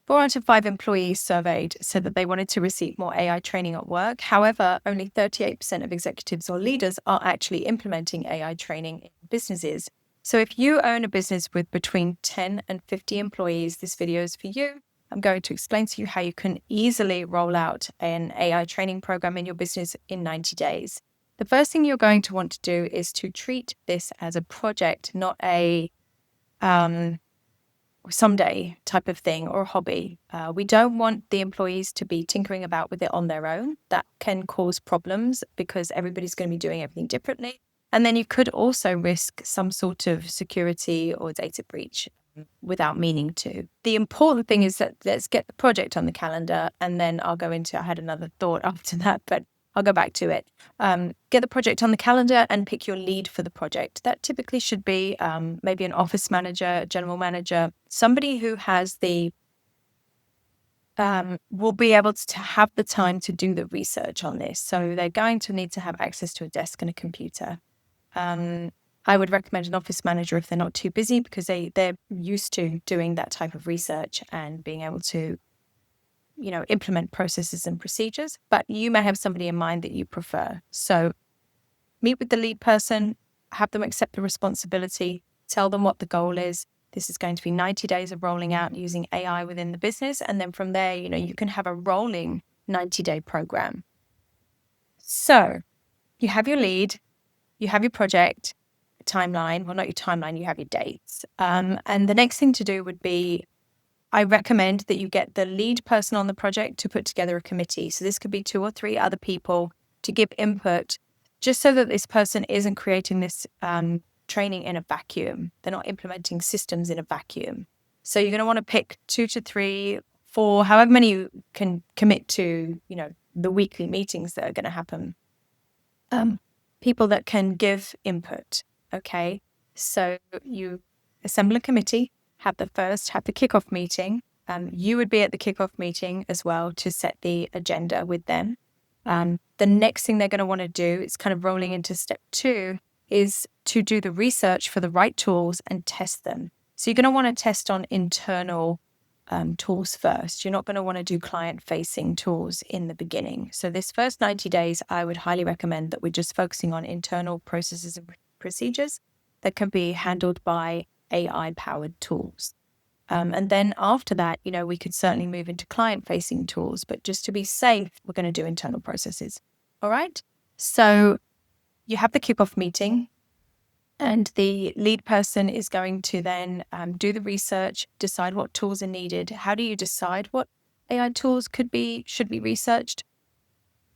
4 out of 5 employees surveyed said that they wanted to receive more AI training at work. However, only 38% of executives or leaders are actually implementing AI training in businesses. So if you own a business with between 10 and 50 employees, this video is for you. I'm going to explain to you how you can easily roll out an AI training program in your business in 90 days. The first thing you're going to want to do is to treat this as a project, not a someday type of thing or a hobby. We don't want the employees to be tinkering about with it on their own. That can cause problems because everybody's going to be doing everything differently. And then you could also risk some sort of security or data breach without meaning to. The important thing is that let's get the project on the calendar, and then I'll go into, I had another thought after that, but I'll go back to it. Get the project on the calendar and pick your lead for the project. That typically should be maybe an office manager, general manager, somebody who has will be able to have the time to do the research on this. So they're going to need to have access to a desk and a computer. I would recommend an office manager if they're not too busy, because they're used to doing that type of research and being able to implement processes and procedures, but you may have somebody in mind that you prefer. So meet with the lead person, have them accept the responsibility, tell them what the goal is. This is going to be 90 days of rolling out using AI within the business. And then from there, you can have a rolling 90-day program. So you have your lead, you have your project timeline. Well, not your timeline, you have your dates. And the next thing to do would be, I recommend that you get the lead person on the project to put together a committee. So this could be 2 or 3 other people to give input, just so that this person isn't creating this training in a vacuum. They're not implementing systems in a vacuum. So you're going to want to pick 2 to 3, 4, however many you can commit to, the weekly meetings that are going to happen. People that can give input. Okay. So you assemble a committee, have the kickoff meeting. You would be at the kickoff meeting as well to set the agenda with them. The next thing they're going to want to do, it's kind of rolling into step 2, is to do the research for the right tools and test them. So you're going to want to test on internal tools first. You're not going to want to do client-facing tools in the beginning. So this first 90 days, I would highly recommend that we're just focusing on internal processes and procedures that can be handled by AI-powered tools. And then after that, we could certainly move into client-facing tools, but just to be safe, we're going to do internal processes. All right? So you have the kickoff meeting, and the lead person is going to then do the research, decide what tools are needed. How do you decide what AI tools should be researched?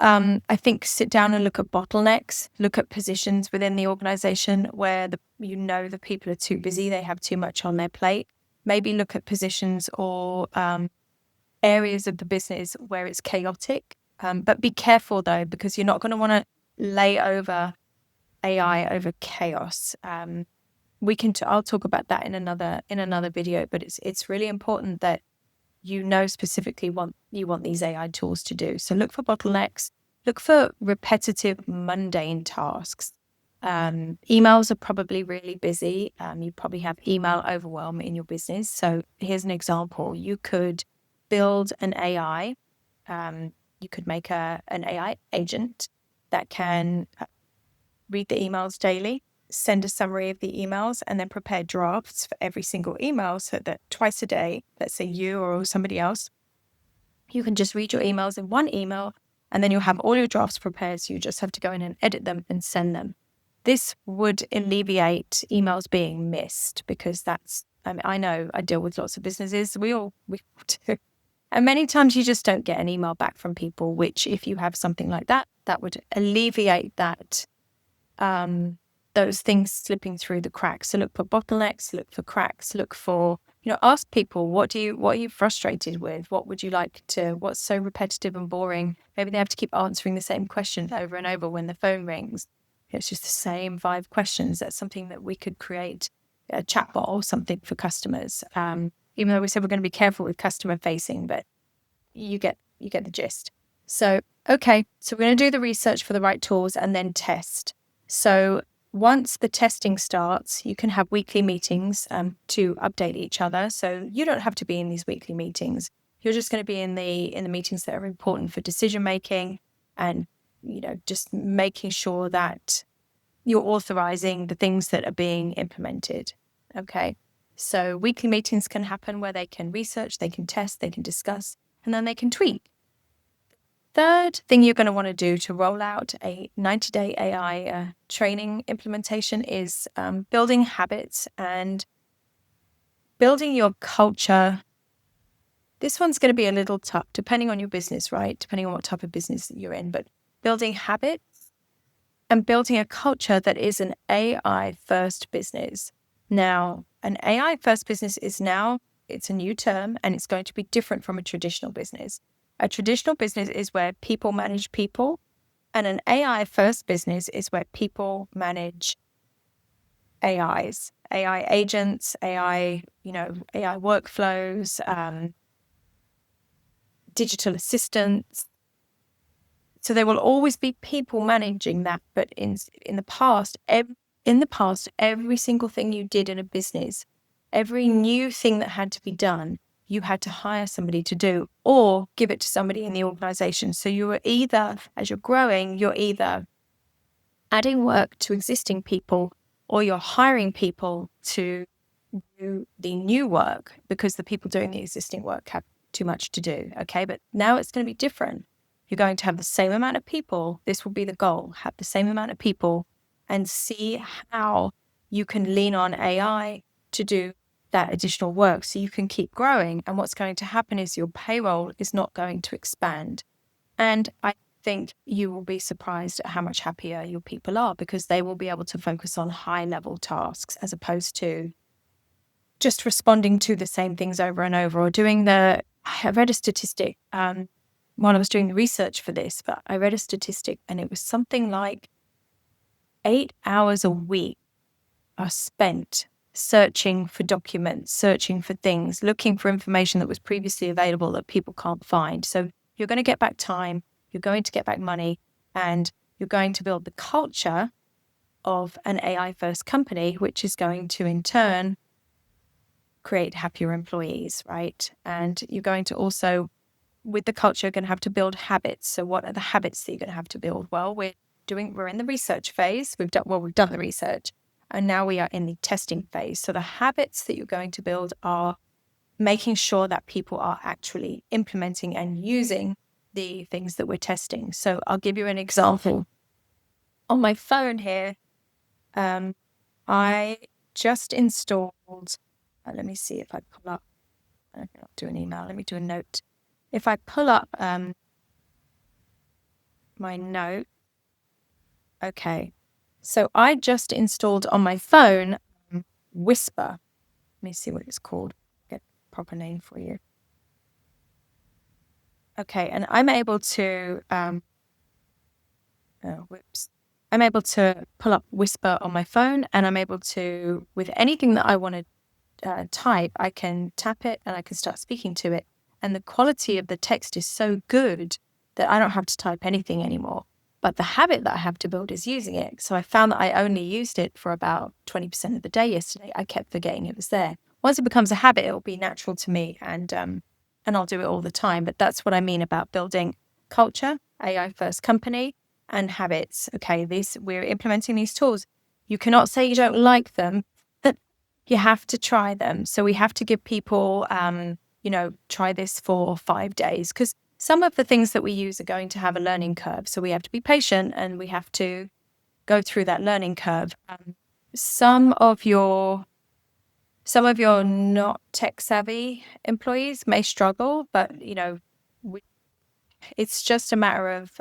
I think sit down and look at bottlenecks, look at positions within the organization where the people are too busy, they have too much on their plate. Maybe look at positions or areas of the business where it's chaotic. But be careful though, because you're not going to want to lay over AI over chaos. I'll talk about that in another video, but it's really important that specifically what you want these AI tools to do. So look for bottlenecks, look for repetitive, mundane tasks. Emails are probably really busy. You probably have email overwhelm in your business. So here's an example. You could build an AI. You could make an AI agent that can read the emails daily, send a summary of the emails, and then prepare drafts for every single email, so that twice a day, let's say you or somebody else, you can just read your emails in one email, and then you'll have all your drafts prepared. So you just have to go in and edit them and send them. This would alleviate emails being missed, because I know I deal with lots of businesses. We all do. And many times you just don't get an email back from people, which if you have something like that, that would alleviate that, those things slipping through the cracks. So look for bottlenecks, look for cracks, look for, ask people, what are you frustrated with? What's so repetitive and boring? Maybe they have to keep answering the same question over and over when the phone rings. It's just the same 5 questions. That's something that we could create, a chatbot or something for customers. Even though we said we're going to be careful with customer facing, but you get the gist. So, okay. So we're going to do the research for the right tools and then test. So once the testing starts, you can have weekly meetings to update each other. So you don't have to be in these weekly meetings. You're just going to be in the meetings that are important for decision making, and just making sure that you're authorizing the things that are being implemented. Okay. So weekly meetings can happen where they can research, they can test, they can discuss, and then they can tweak. Third thing you're going to want to do to roll out a 90-day AI training implementation is building habits and building your culture. This one's going to be a little tough depending on your business, right? Depending on what type of business you're in, but building habits and building a culture that is an AI first business. Now, an AI first business it's a new term, and it's going to be different from a traditional business. A traditional business is where people manage people, and an AI first business is where people manage AIs, AI agents, AI workflows, digital assistants. So there will always be people managing that. But in the past, every single thing you did in a business, every new thing that had to be done, you had to hire somebody to do or give it to somebody in the organization. So you were as you're growing, you're either adding work to existing people or you're hiring people to do the new work because the people doing the existing work have too much to do. Okay. But now it's going to be different. You're going to have the same amount of people. This will be the goal. Have the same amount of people and see how you can lean on AI to do that additional work so you can keep growing. And what's going to happen is your payroll is not going to expand. And I think you will be surprised at how much happier your people are because they will be able to focus on high level tasks as opposed to just responding to the same things over and over or I read a statistic while I was doing the research for this, but I read a statistic and it was something like 8 hours a week are spent searching for documents, searching for things, looking for information that was previously available that people can't find. So you're going to get back time, you're going to get back money, and you're going to build the culture of an AI first company, which is going to in turn create happier employees, right? And you're going to also, with the culture, you're going to have to build habits. So what are the habits that you're going to have to build? Well, we're in the research phase. We've done the research, and now we are in the testing phase. So the habits that you're going to build are making sure that people are actually implementing and using the things that we're testing. So I'll give you an example. On my phone here, I just installed, let me see if I pull up, I can do an email, let me do a note. If I pull up my note, okay. So I just installed on my phone Whisper. Let me see what it's called. Get a proper name for you. Okay, and I'm able to I'm able to pull up Whisper on my phone, and I'm able to, with anything that I want to type, I can tap it and I can start speaking to it. And the quality of the text is so good that I don't have to type anything anymore. But the habit that I have to build is using it. So I found that I only used it for about 20% of the day yesterday. I kept forgetting it was there. Once it becomes a habit, it will be natural to me, and I'll do it all the time. But that's what I mean about building culture, AI first company, and habits. Okay, we're implementing these tools. You cannot say you don't like them. You have to try them. So we have to give people, try this for 5 days, because some of the things that we use are going to have a learning curve. So we have to be patient and we have to go through that learning curve. Some of your not tech savvy employees may struggle, but it's just a matter of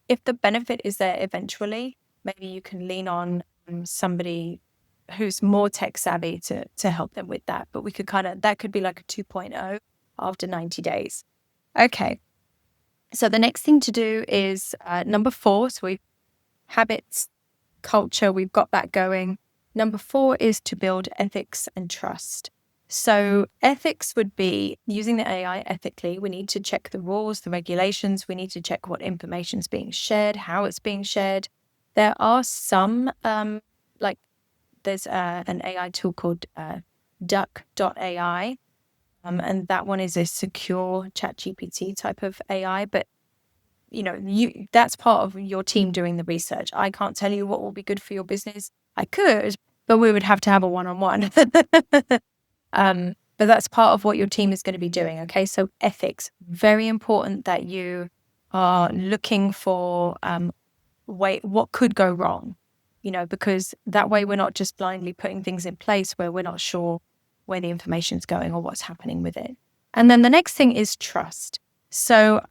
if the benefit is there eventually, maybe you can lean on somebody who's more tech savvy to help them with that. But that could be like a 2.0 after 90 days. Okay. So the next thing to do is number 4. So we've habits, culture, we've got that going. Number 4 is to build ethics and trust. So ethics would be using the AI ethically. We need to check the rules, the regulations. We need to check what information is being shared, how it's being shared. There are some like there's an AI tool called duck.ai. And that one is a secure ChatGPT type of AI, but that's part of your team doing the research. I can't tell you what will be good for your business. I could, but we would have to have a one-on-one. But that's part of what your team is going to be doing. Okay. So ethics, very important that you are looking for what could go wrong, because that way we're not just blindly putting things in place where we're not sure where the information's going or what's happening with it. And then the next thing is trust. So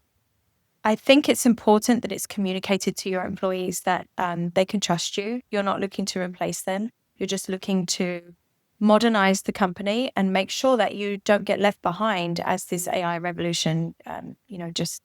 I think it's important that it's communicated to your employees that they can trust you. You're not looking to replace them. You're just looking to modernize the company and make sure that you don't get left behind as this AI revolution, just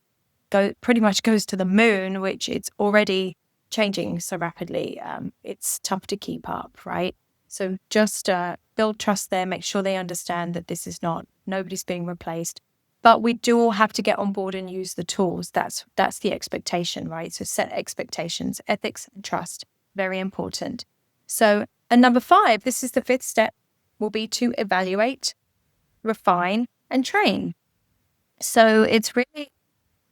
pretty much goes to the moon, which it's already changing so rapidly. It's tough to keep up, right? So just build trust there, make sure they understand that this is nobody's being replaced. But we do all have to get on board and use the tools. That's the expectation, right? So set expectations, ethics and trust, very important. So, and number 5, this is the 5th step, will be to evaluate, refine, and train. So it's really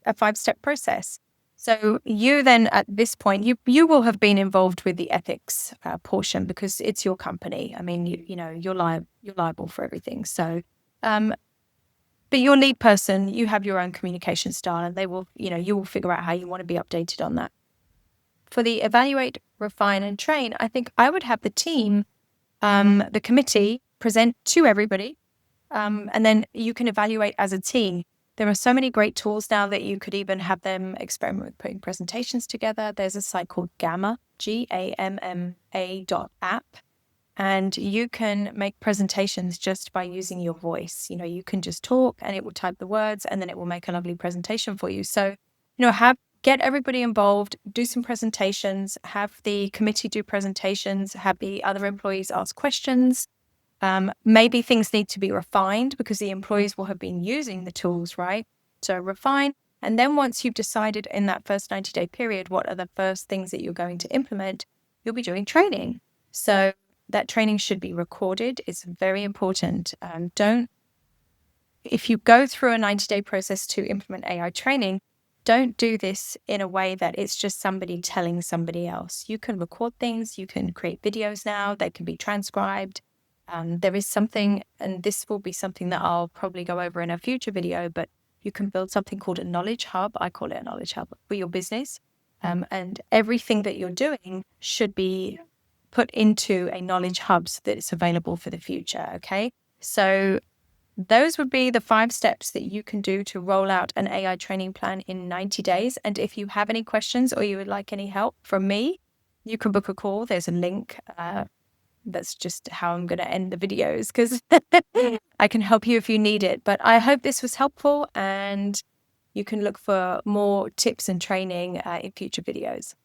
a 5-step process. So you then at this point, you will have been involved with the ethics portion because it's your company. I mean, you're liable for everything. So, but your lead person, you have your own communication style, and they will, you will figure out how you want to be updated on that. For the evaluate, refine, and train, I think I would have the team, the committee, present to everybody, and then you can evaluate as a team. There are so many great tools now that you could even have them experiment with putting presentations together. There's a site called Gamma, GAMMA.app, and you can make presentations just by using your voice. You can just talk and it will type the words and then it will make a lovely presentation for you. So, get everybody involved, do some presentations, have the committee do presentations, have the other employees ask questions. Maybe things need to be refined because the employees will have been using the tools, right? So refine. And then once you've decided in that first 90-day period, what are the first things that you're going to implement, you'll be doing training. So that training should be recorded. It's very important. If you go through a 90-day process to implement AI training, don't do this in a way that it's just somebody telling somebody else. You can record things. You can create videos now. They can be transcribed. There is something, and this will be something that I'll probably go over in a future video, but you can build something called a knowledge hub. I call it a knowledge hub for your business. And everything that you're doing should be put into a knowledge hub so that it's available for the future. Okay. So those would be the 5 steps that you can do to roll out an AI training plan in 90 days. And if you have any questions or you would like any help from me, you can book a call. There's a link. That's just how I'm going to end the videos because I can help you if you need it. But I hope this was helpful and you can look for more tips and training in future videos.